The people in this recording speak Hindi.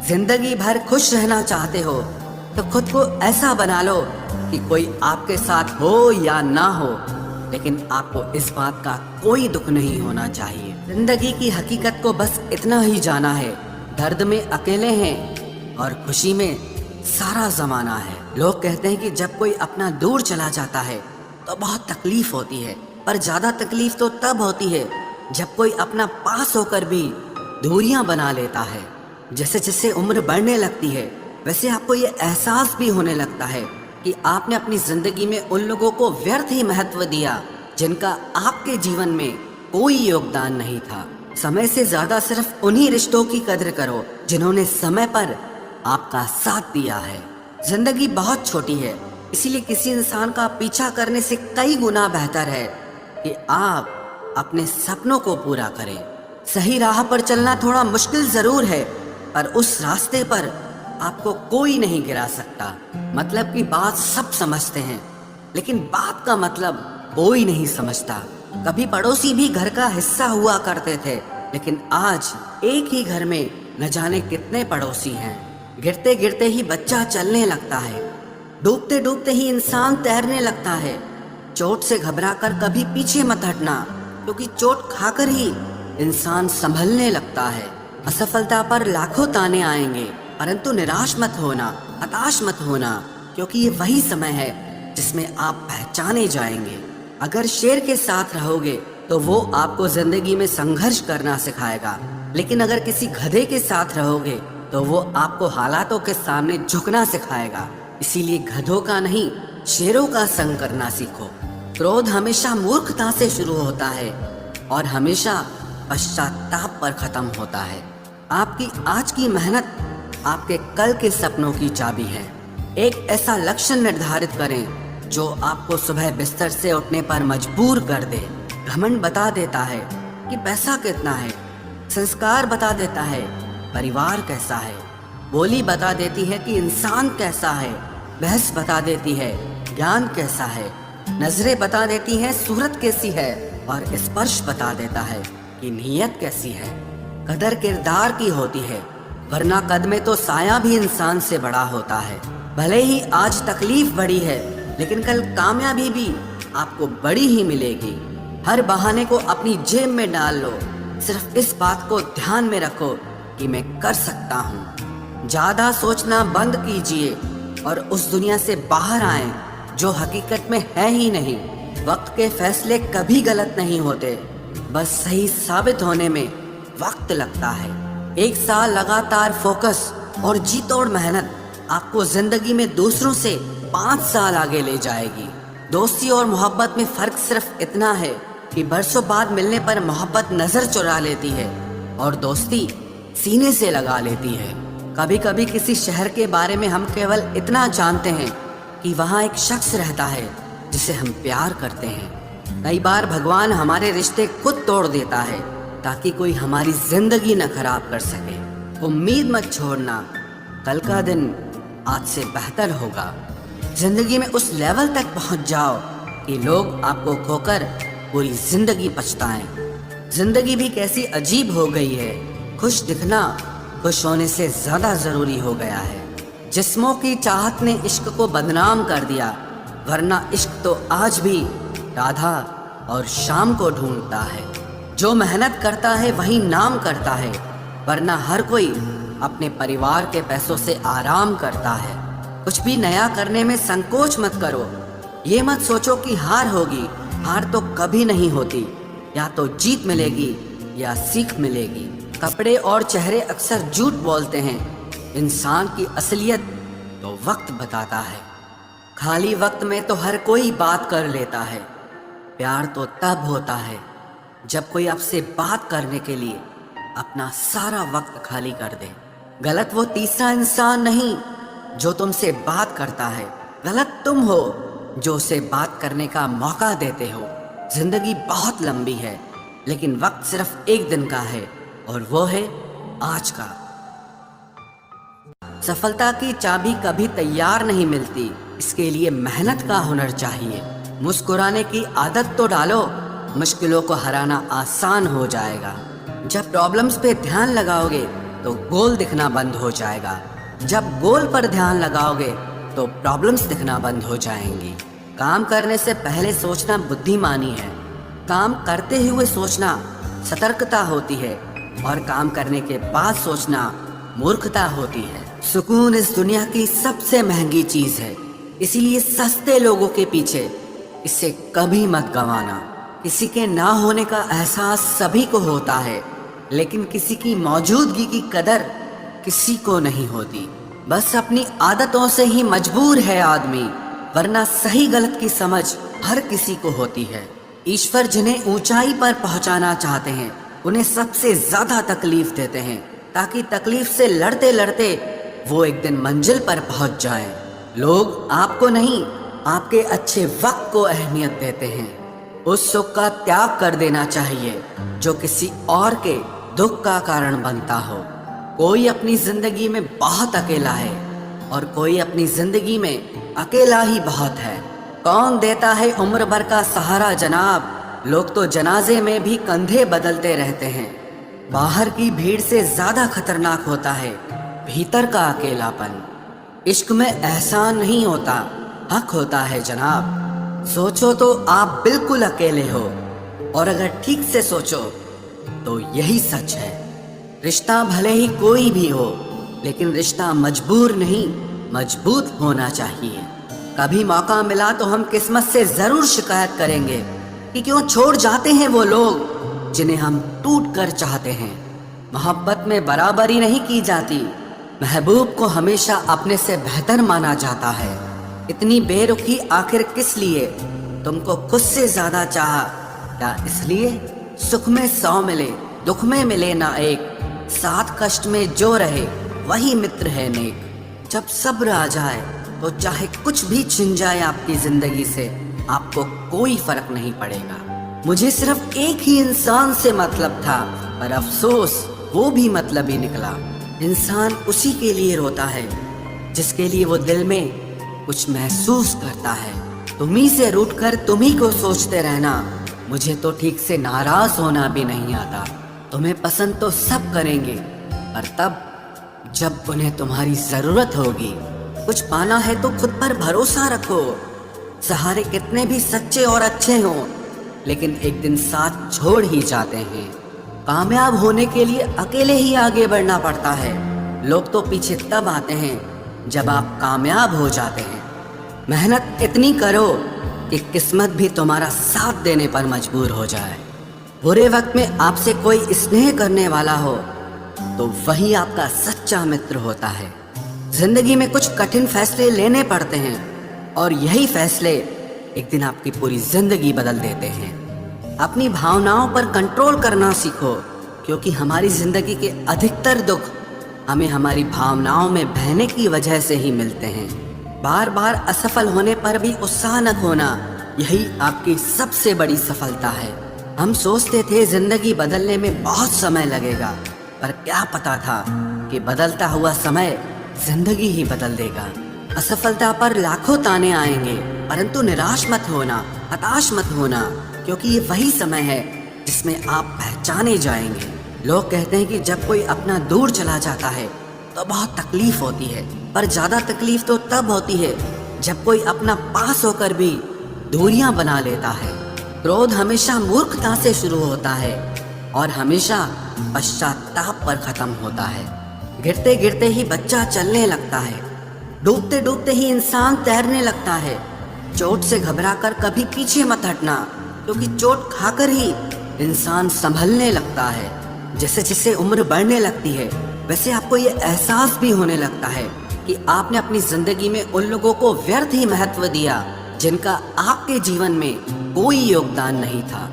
जिंदगी भर खुश रहना चाहते हो तो खुद को ऐसा बना लो कि कोई आपके साथ हो या ना हो, लेकिन आपको इस बात का कोई दुख नहीं होना चाहिए। जिंदगी की हकीकत को बस इतना ही जाना है, दर्द में अकेले हैं और खुशी में सारा जमाना है। लोग कहते हैं कि जब कोई अपना दूर चला जाता है तो बहुत तकलीफ होती है, पर ज्यादा तकलीफ तो तब होती है जब कोई अपना पास होकर भी दूरियां बना लेता है। जैसे जैसे उम्र बढ़ने लगती है वैसे आपको ये एहसास भी होने लगता है कि आपने अपनी जिंदगी में उन लोगों को व्यर्थ ही महत्व दिया जिनका आपके जीवन में कोई योगदान नहीं था। समय से ज्यादा सिर्फ उन्हीं रिश्तों की कदर करो जिन्होंने समय पर आपका साथ दिया है। जिंदगी बहुत छोटी है, इसीलिए किसी इंसान का पीछा करने से कई गुना बेहतर है कि आप अपने सपनों को पूरा करें। सही राह पर चलना थोड़ा मुश्किल जरूर है, पर उस रास्ते पर आपको कोई नहीं गिरा सकता। मतलब की बात सब समझते हैं, लेकिन बात का मतलब कोई नहीं समझता। कभी पड़ोसी भी घर का हिस्सा हुआ करते थे, लेकिन आज एक ही घर में न जाने कितने पड़ोसी हैं। गिरते गिरते ही बच्चा चलने लगता है, डूबते डूबते ही इंसान तैरने लगता है। चोट से घबराकर कभी पीछे मत हटना, क्योंकि चोट खाकर ही इंसान संभलने लगता है। असफलता पर लाखों ताने आएंगे, परंतु निराश मत होना, हताश मत होना, क्योंकि ये वही समय है जिसमें आप पहचाने जाएंगे। अगर शेर के साथ रहोगे तो वो आपको जिंदगी में संघर्ष करना सिखाएगा, लेकिन अगर किसी गधे के साथ रहोगे तो वो आपको हालातों के सामने झुकना सिखाएगा। इसीलिए गधों का नहीं, शेरों का संग करना सीखो। क्रोध हमेशा मूर्खता से शुरू होता है और हमेशा पश्चाताप पर खत्म होता है। आपकी आज की मेहनत आपके कल के सपनों की चाबी है। एक ऐसा लक्ष्य निर्धारित करें जो आपको सुबह बिस्तर से उठने पर मजबूर कर दे। घमंड बता देता है कि पैसा कितना है, संस्कार बता देता है परिवार कैसा है, बोली बता देती है कि इंसान कैसा है, बहस बता देती है ज्ञान कैसा है, नजरें बता देती हैं सूरत कैसी है, और स्पर्श बता देता है कि नीयत कैसी है। कदर किरदार की होती है, वरना कद में तो साया भी इंसान से बड़ा होता है। भले ही आज तकलीफ बड़ी है, लेकिन कल कामयाबी भी आपको बड़ी ही मिलेगी। हर बहाने को अपनी जेब में डाल लो, सिर्फ इस बात को ध्यान में रखो कि मैं कर सकता हूँ। ज्यादा सोचना बंद कीजिए और उस दुनिया से बाहर आए जो हकीकत में है ही नहीं। वक्त के फैसले कभी गलत नहीं होते, बस सही साबित होने में वक्त लगता है। एक साल लगातार फोकस और जी तोड़ मेहनत आपको जिंदगी में दूसरों से 5 साल आगे ले जाएगी। दोस्ती और मोहब्बत में फर्क सिर्फ इतना है कि बरसों बाद मिलने पर मोहब्बत नजर चुरा लेती है और दोस्ती सीने से लगा लेती है। कभी कभी किसी शहर के बारे में हम केवल इतना जानते हैं कि वहाँ एक शख्स रहता है जिसे हम प्यार करते हैं। कई बार भगवान हमारे रिश्ते खुद तोड़ देता है ताकि कोई हमारी जिंदगी न खराब कर सके। उम्मीद मत छोड़ना, कल का दिन आज से बेहतर होगा। जिंदगी में उस लेवल तक पहुंच जाओ कि लोग आपको खोकर पूरी जिंदगी पछताएं। जिंदगी भी कैसी अजीब हो गई है, खुश दिखना खुश होने से ज्यादा जरूरी हो गया है। जिस्मों की चाहत ने इश्क को बदनाम कर दिया, वरना इश्क तो आज भी राधा और शाम को ढूंढता है। जो मेहनत करता है वही नाम करता है, वरना हर कोई अपने परिवार के पैसों से आराम करता है। कुछ भी नया करने में संकोच मत करो। ये मत सोचो कि हार होगी, हार तो कभी नहीं होती, या तो जीत मिलेगी या सीख मिलेगी। कपड़े और चेहरे अक्सर झूठ बोलते हैं, इंसान की असलियत तो वक्त बताता है। खाली वक्त में तो हर कोई बात कर लेता है, प्यार तो तब होता है जब कोई आपसे बात करने के लिए अपना सारा वक्त खाली कर दे। गलत वो तीसरा इंसान नहीं जो तुमसे बात करता है, गलत तुम हो जो उसे बात करने का मौका देते हो। जिंदगी बहुत लंबी है, लेकिन वक्त सिर्फ एक दिन का है और वो है आज का। सफलता की चाबी कभी तैयार नहीं मिलती, इसके लिए मेहनत का हुनर चाहिए। मुस्कुराने की आदत तो डालो, मुश्किलों को हराना आसान हो जाएगा। जब प्रॉब्लम्स पे ध्यान लगाओगे तो गोल दिखना बंद हो जाएगा। जब गोल पर ध्यान लगाओगे तो प्रॉब्लम्स दिखना बंद हो जाएंगी। काम करने से पहले सोचना बुद्धिमानी है, काम करते हुए सोचना सतर्कता होती है, और काम करने के बाद सोचना मूर्खता होती है। सुकून इस दुनिया की सबसे महंगी चीज है, इसीलिए सस्ते लोगों के पीछे इसे कभी मत गंवाना। किसी के ना होने का एहसास सभी को होता है, लेकिन किसी की मौजूदगी की कदर किसी को नहीं होती। बस अपनी आदतों से ही मजबूर है आदमी, वरना सही गलत की समझ हर किसी को होती है। ईश्वर जिन्हें ऊंचाई पर पहुंचाना चाहते हैं उन्हें सबसे ज्यादा तकलीफ देते हैं, ताकि तकलीफ से लड़ते लड़ते वो एक दिन मंजिल पर पहुंच जाएं। लोग आपको नहीं, आपके अच्छे वक्त को अहमियत देते हैं। उस सुख का त्याग कर देना चाहिए जो किसी और के दुख का कारण बनता हो। कोई अपनी जिंदगी में बहुत अकेला है और कोई अपनी जिंदगी में अकेला ही बहुत है। कौन देता है उम्र भर का सहारा जनाब, लोग तो जनाजे में भी कंधे बदलते रहते हैं। बाहर की भीड़ से ज्यादा खतरनाक होता है भीतर का अकेलापन। इश्क में एहसान नहीं होता, हक होता है जनाब। सोचो तो आप बिल्कुल अकेले हो, और अगर ठीक से सोचो तो यही सच है। रिश्ता भले ही कोई भी हो, लेकिन रिश्ता मजबूर नहीं मजबूत होना चाहिए। कभी मौका मिला तो हम किस्मत से जरूर शिकायत करेंगे कि क्यों छोड़ जाते हैं वो लोग जिन्हें हम टूट कर चाहते हैं। मोहब्बत में बराबरी नहीं की जाती, महबूब को हमेशा अपने से बेहतर माना जाता है। इतनी बेरुखी आखिर किस लिए? तुमको खुद से ज्यादा चाहा, या इसलिए सुख में 100 मिले दुख में मिले ना एक, साथ कष्ट में जो रहे वही मित्र है नेक। जब सब्र आ जाए तो चाहे कुछ भी छिन जाए आपकी जिंदगी से, आपको कोई फर्क नहीं पड़ेगा। मुझे सिर्फ एक ही इंसान से मतलब था, पर अफसोस वो भी मतलब ही निकला। इंसान उसी के लिए रोता है जिसके लिए वो दिल में कुछ महसूस करता है। तुम्ही से रूठकर तुम्ही को सोचते रहना, मुझे तो ठीक से नाराज होना भी नहीं आता। तुम्हें पसंद तो सब करेंगे, पर तब जब उन्हें तुम्हारी जरूरत होगी। कुछ पाना है तो खुद पर भरोसा रखो। सहारे कितने भी सच्चे और अच्छे हों, लेकिन एक दिन साथ छोड़ ही जाते हैं। कामयाब होने के लिए अकेले ही आगे बढ़ना पड़ता है। लोग तो पीछे तब आते हैं जब आप कामयाब हो जाते हैं। मेहनत इतनी करो कि किस्मत भी तुम्हारा साथ देने पर मजबूर हो जाए। बुरे वक्त में आपसे कोई स्नेह करने वाला हो तो वही आपका सच्चा मित्र होता है। जिंदगी में कुछ कठिन फैसले लेने पड़ते हैं, और यही फैसले एक दिन आपकी पूरी जिंदगी बदल देते हैं। अपनी भावनाओं पर कंट्रोल करना सीखो, क्योंकि हमारी जिंदगी के अधिकतर दुख हमें हमारी भावनाओं में बहने की वजह से ही मिलते हैं। बार बार असफल होने पर भी उत्साह न खोना, यही आपकी सबसे बड़ी सफलता है। हम सोचते थे जिंदगी बदलने में बहुत समय लगेगा, पर क्या पता था कि बदलता हुआ समय जिंदगी ही बदल देगा। असफलता पर लाखों ताने आएंगे, परंतु निराश मत होना, हताश मत होना, क्योंकि ये वही समय है जिसमें आप पहचाने जाएंगे। लोग कहते हैं कि जब कोई अपना दूर चला जाता है तो बहुत तकलीफ होती है, पर ज्यादा तकलीफ तो तब होती है जब कोई अपना पास होकर भी दूरियां बना लेता है। क्रोध हमेशा मूर्खता से शुरू होता है और हमेशा पश्चाताप पर खत्म होता है। गिरते गिरते ही बच्चा चलने लगता है, डूबते डूबते ही इंसान तैरने लगता है। चोट से घबराकर कभी पीछे मत हटना, क्योंकि चोट खाकर ही इंसान संभलने लगता है। जैसे जैसे उम्र बढ़ने लगती है, वैसे आपको ये एहसास भी होने लगता है कि आपने अपनी जिंदगी में उन लोगों को व्यर्थ ही महत्व दिया जिनका आपके जीवन में कोई योगदान नहीं था।